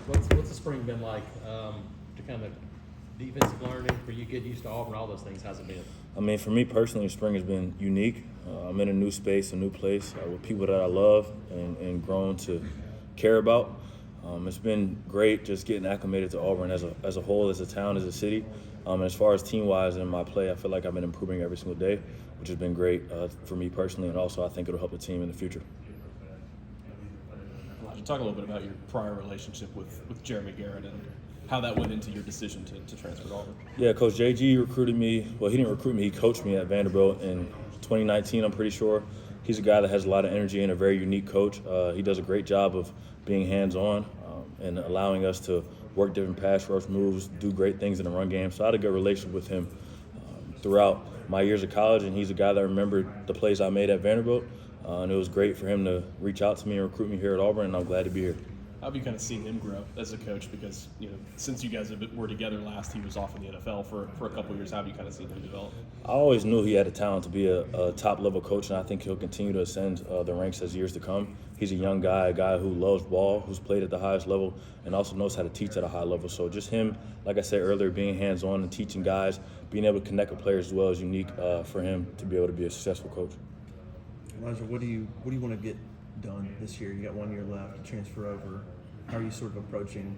What's the spring been like to kind of defensive learning for you, get used to Auburn, all those things? How's it been? I mean, for me personally, spring has been unique. I'm in a new space, a new place with people that I love and grown to care about. It's been great just getting acclimated to Auburn as a whole, as a town, as a city. And as far as team-wise in my play, I feel like I've been improving every single day, which has been great for me personally, and also I think it'll help the team in the future. Talk a little bit about your prior relationship with Jeremy Garrett and how that went into your decision to transfer to Auburn. Yeah, Coach JG recruited me. Well, he didn't recruit me. He coached me at Vanderbilt in 2019, I'm pretty sure. He's a guy that has a lot of energy and a very unique coach. He does a great job of being hands-on and allowing us to work different pass rush moves, do great things in the run game. So I had a good relationship with him throughout my years of college, and he's a guy that remembered the plays I made at Vanderbilt. And it was great for him to reach out to me and recruit me here at Auburn, and I'm glad to be here. How have you kind of seen him grow as a coach? Because, since you guys were together last, he was off in the NFL for a couple of years. How have you kind of seen him develop? I always knew he had the talent to be a top-level coach, and I think he'll continue to ascend the ranks as years to come. He's a young guy, a guy who loves ball, who's played at the highest level, and also knows how to teach at a high level. So just him, like I said earlier, being hands-on and teaching guys, being able to connect with players as well is unique for him to be able to be a successful coach. Elijah, what do you want to get done this year? You got 1 year left to transfer over. How are you sort of approaching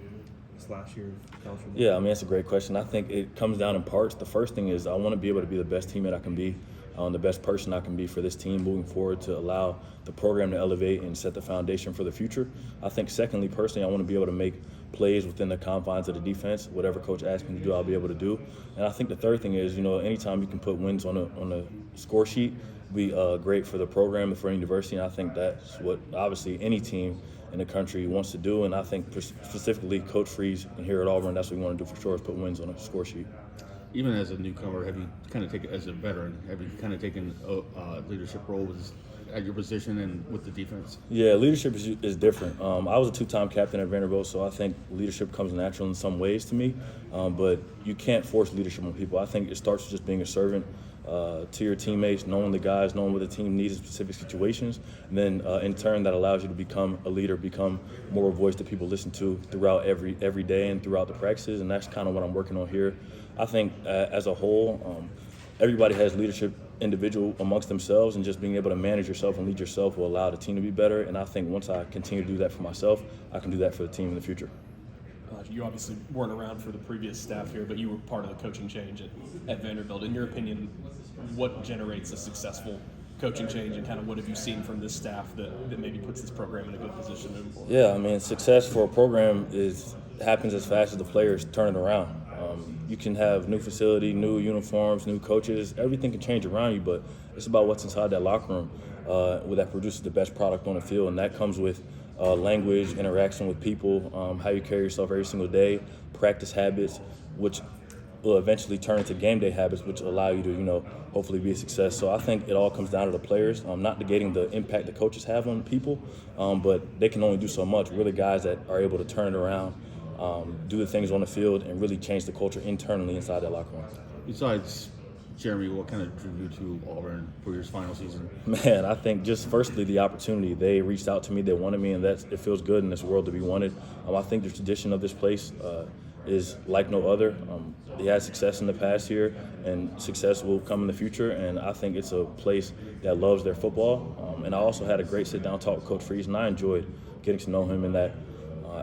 this last year of college football? Yeah, I mean, that's a great question. I think it comes down in parts. The first thing is I want to be able to be the best teammate I can be, the best person I can be for this team moving forward to allow the program to elevate and set the foundation for the future. I think secondly, personally, I want to be able to make plays within the confines of the defense. Whatever coach asks me to do, I'll be able to do. And I think the third thing is, anytime you can put wins on a score sheet, be great for the program and for university. And I think that's what obviously any team in the country wants to do. And I think specifically Coach Freeze and here at Auburn, that's what we want to do for sure, is put wins on a score sheet. Even as a newcomer, have you kind of taken, as a veteran, have you kind of taken a leadership role at your position and with the defense? Yeah, leadership is different. I was a two-time captain at Vanderbilt, so I think leadership comes natural in some ways to me. But you can't force leadership on people. I think it starts with just being a servant to your teammates, knowing the guys, knowing what the team needs in specific situations, and then in turn that allows you to become a leader, become more a voice that people listen to throughout every day and throughout the practices, and that's kind of what I'm working on here. I think as a whole, everybody has leadership individual amongst themselves, and just being able to manage yourself and lead yourself will allow the team to be better, and I think once I continue to do that for myself, I can do that for the team in the future. You obviously weren't around for the previous staff here, but you were part of the coaching change at Vanderbilt. In your opinion, what generates a successful coaching change, and kind of what have you seen from this staff that maybe puts this program in a good position moving forward? Yeah, I mean, success for a program happens as fast as the players turn it around. You can have new facility, new uniforms, new coaches. Everything can change around you, but it's about what's inside that locker room that produces the best product on the field, and that comes with language, interaction with people, how you carry yourself every single day, practice habits, which will eventually turn into game day habits, which allow you to, hopefully be a success. So I think it all comes down to the players. Not negating the impact the coaches have on people, but they can only do so much. We're the guys that are able to turn it around, do the things on the field, and really change the culture internally inside that locker room. Besides Jeremy, what kind of drew you to Auburn for your final season? Man, I think just firstly the opportunity. They reached out to me, they wanted me, and it feels good in this world to be wanted. I think the tradition of this place is like no other. They had success in the past here, and success will come in the future, and I think it's a place that loves their football. And I also had a great sit-down talk with Coach Freeze, and I enjoyed getting to know him in that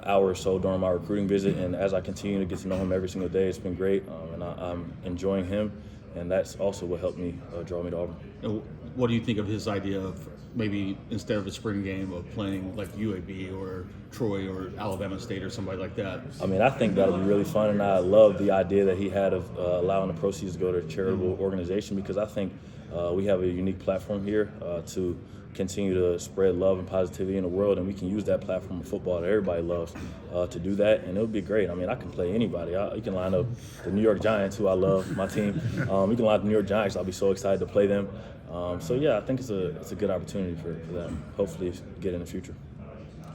hour or so during my recruiting visit, and as I continue to get to know him every single day, it's been great, and I'm enjoying him. And that's also what helped me draw me to Auburn. And what do you think of his idea of maybe instead of a spring game of playing like UAB or Troy or Alabama State or somebody like that? I mean, I think that'll be really fun, and I love the idea that he had of allowing the proceeds to go to a charitable organization, because I think we have a unique platform here to continue to spread love and positivity in the world, and we can use that platform of football that everybody loves to do that, and it would be great. I mean, I can play anybody. You can line up the New York Giants, who I love, my team. You can line up the New York Giants. I'll be so excited to play them. So yeah, I think it's a good opportunity for them. Hopefully, get in the future.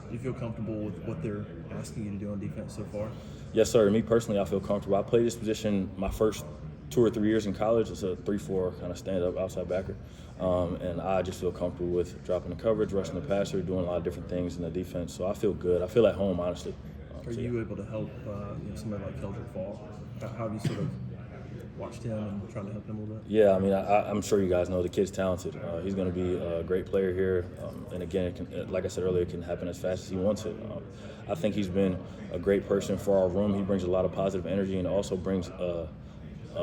Do you feel comfortable with what they're asking you to do on defense so far? Yes, sir. Me personally, I feel comfortable. I played this position my first 2 or 3 years in college. It's a 3-4 kind of stand-up outside backer. And I just feel comfortable with dropping the coverage, rushing the passer, doing a lot of different things in the defense. So I feel good. I feel at home, honestly. Are you able to help somebody like Keldrick Fall? How have you sort of watched him and trying to help him a little bit? Yeah, I mean, I'm sure you guys know the kid's talented. He's going to be a great player here. And again, it can, like I said earlier, it can happen as fast as he wants it. I think he's been a great person for our room. He brings a lot of positive energy and also brings a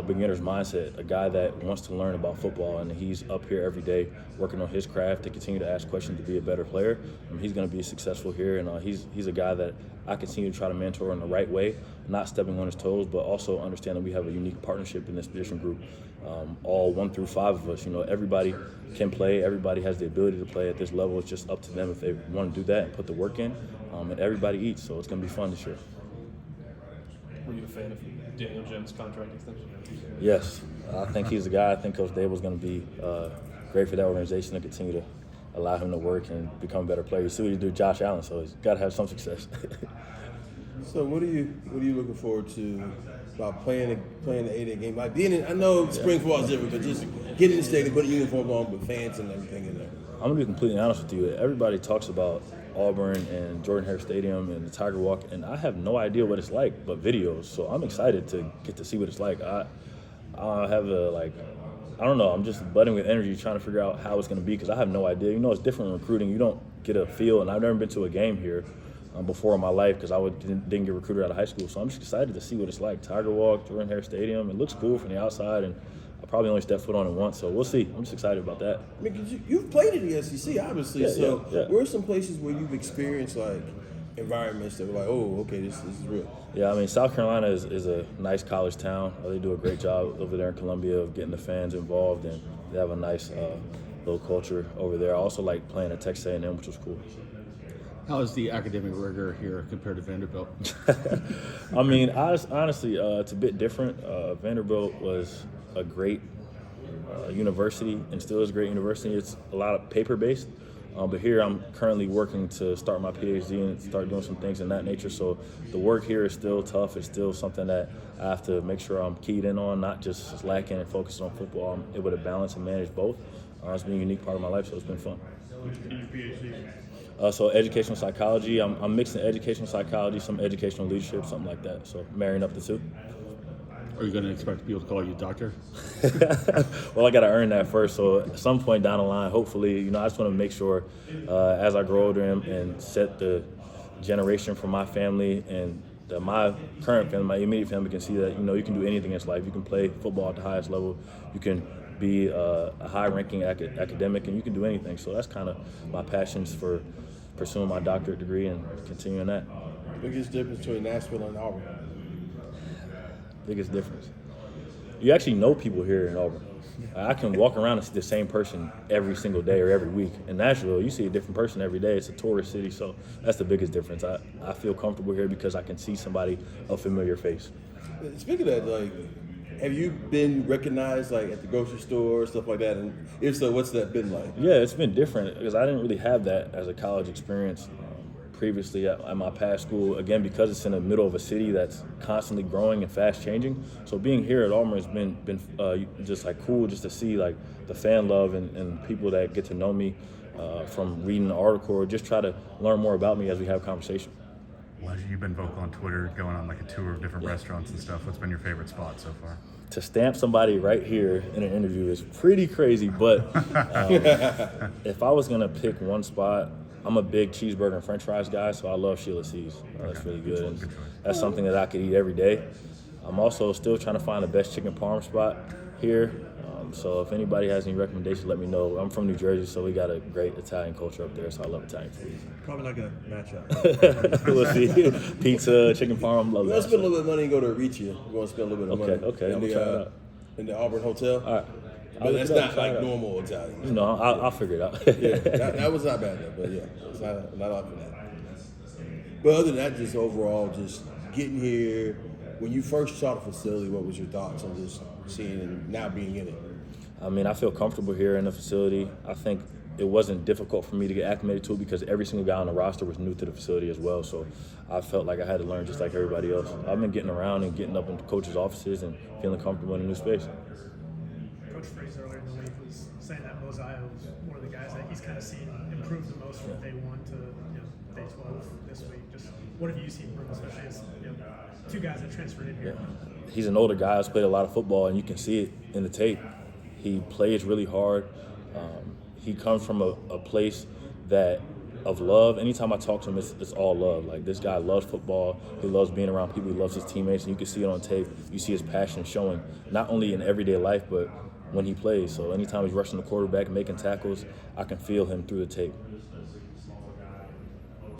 beginner's mindset, a guy that wants to learn about football, and he's up here every day working on his craft to continue to ask questions to be a better player. He's going to be successful here, and he's a guy that I continue to try to mentor in the right way, not stepping on his toes, but also understand that we have a unique partnership in this position group. All 1 through 5 of us, everybody can play. Everybody has the ability to play at this level. It's just up to them if they want to do that and put the work in. And everybody eats, so it's going to be fun this year. Were you a fan of Daniel Jones' contract extension? Yes, I think he's the guy. I think Coach Dable's going to be great for that organization to continue to allow him to work and become a better player. You see what he did with Josh Allen, so he's got to have some success. So what are you looking forward to about playing the 8A game? Like being in, I know spring football is different, but just getting in the stadium, putting uniforms on with fans and everything in there. I'm going to be completely honest with you. Everybody talks about Auburn and Jordan-Hare Stadium and the Tiger Walk, and I have no idea what it's like but videos. So I'm excited to get to see what it's like. I don't know. I'm just budding with energy, trying to figure out how it's going to be because I have no idea. It's different in recruiting. You don't get a feel, and I've never been to a game here before in my life because I didn't get recruited out of high school. So I'm just excited to see what it's like. Tiger Walk, Jordan-Hare Stadium. It looks cool from the outside, and I probably only stepped foot on it once, so we'll see. I'm just excited about that. I mean, 'cause you've played in the SEC, obviously. Yeah. Where are some places where you've experienced like environments that were like, oh, okay, this is real? Yeah, I mean, South Carolina is a nice college town. They do a great job over there in Columbia of getting the fans involved, and they have a nice little culture over there. I also like playing at Texas A&M, which was cool. How is the academic rigor here compared to Vanderbilt? I mean, honestly, it's a bit different. Vanderbilt was a great university and still is a great university. It's a lot of paper-based. But here I'm currently working to start my PhD and start doing some things in that nature. So the work here is still tough. It's still something that I have to make sure I'm keyed in on, not just slacking and focusing on football. I'm able to balance and manage both. It's been a unique part of my life, so it's been fun. So educational psychology. I'm mixing educational psychology, some educational leadership, something like that. So marrying up the two. Are you going to expect people to call you doctor? Well, I got to earn that first. So at some point down the line, hopefully, I just want to make sure as I grow older and set the generation for my family and my current family, my immediate family can see that, you can do anything in this life. You can play football at the highest level. You can be a high-ranking academic, and you can do anything. So that's kind of my passions for pursuing my doctorate degree and continuing that. Biggest difference between Nashville and Auburn? Biggest difference. You actually know people here in Auburn. I can walk around and see the same person every single day or every week. In Nashville, you see a different person every day. It's a tourist city, so that's the biggest difference. I feel comfortable here because I can see somebody, a familiar face. Speaking of that, have you been recognized at the grocery store, stuff like that? And if so, what's that been like? Yeah, it's been different because I didn't really have that as a college experience previously at my past school. Again, because it's in the middle of a city that's constantly growing and fast changing. So being here at Auburn has been just cool just to see the fan love and people that get to know me from reading the article or just try to learn more about me as we have a conversation. Elijah, you've been vocal on Twitter, going on a tour of different restaurants and stuff. What's been your favorite spot so far? To stamp somebody right here in an interview is pretty crazy, but if I was gonna pick one spot, I'm a big cheeseburger and french fries guy, so I love Sheila C's. That's really good. And that's something that I could eat every day. I'm also still trying to find the best chicken parm spot here. So if anybody has any recommendations, let me know. I'm from New Jersey, so we got a great Italian culture up there, so I love Italian food. Probably not going to match up. We'll see. Pizza, chicken parm, love We're that. gonna spend a little bit of money and go to Aricia. We're gonna spend a little bit of money. Okay, I'm gonna try it out. In the Auburn Hotel. All right. But that's not normal Italian. No, I'll figure it out. Yeah, that was not bad though, but yeah, it's not off of that. But other than that, just overall, just getting here. When you first saw the facility, what was your thoughts on just seeing and now being in it? I mean, I feel comfortable here in the facility. I think it wasn't difficult for me to get acclimated to it because every single guy on the roster was new to the facility as well. So I felt like I had to learn just like everybody else. I've been getting around and getting up into coaches' offices and feeling comfortable in a new space. Coach Freeze earlier in the week was saying that Mosiah was one of the guys that he's kind of seen improve the most from day one to Day 12 this week. Just what have you seen from him, especially as two guys that transferred in here? He's an older guy who's played a lot of football, and you can see it in the tape. He plays really hard. He comes from a place of love. Anytime I talk to him, it's all love. Like, this guy loves football. He loves being around people. He loves his teammates, and you can see it on tape. You see his passion showing, not only in everyday life, but when he plays. So anytime he's rushing the quarterback and making tackles, I can feel him through the tape.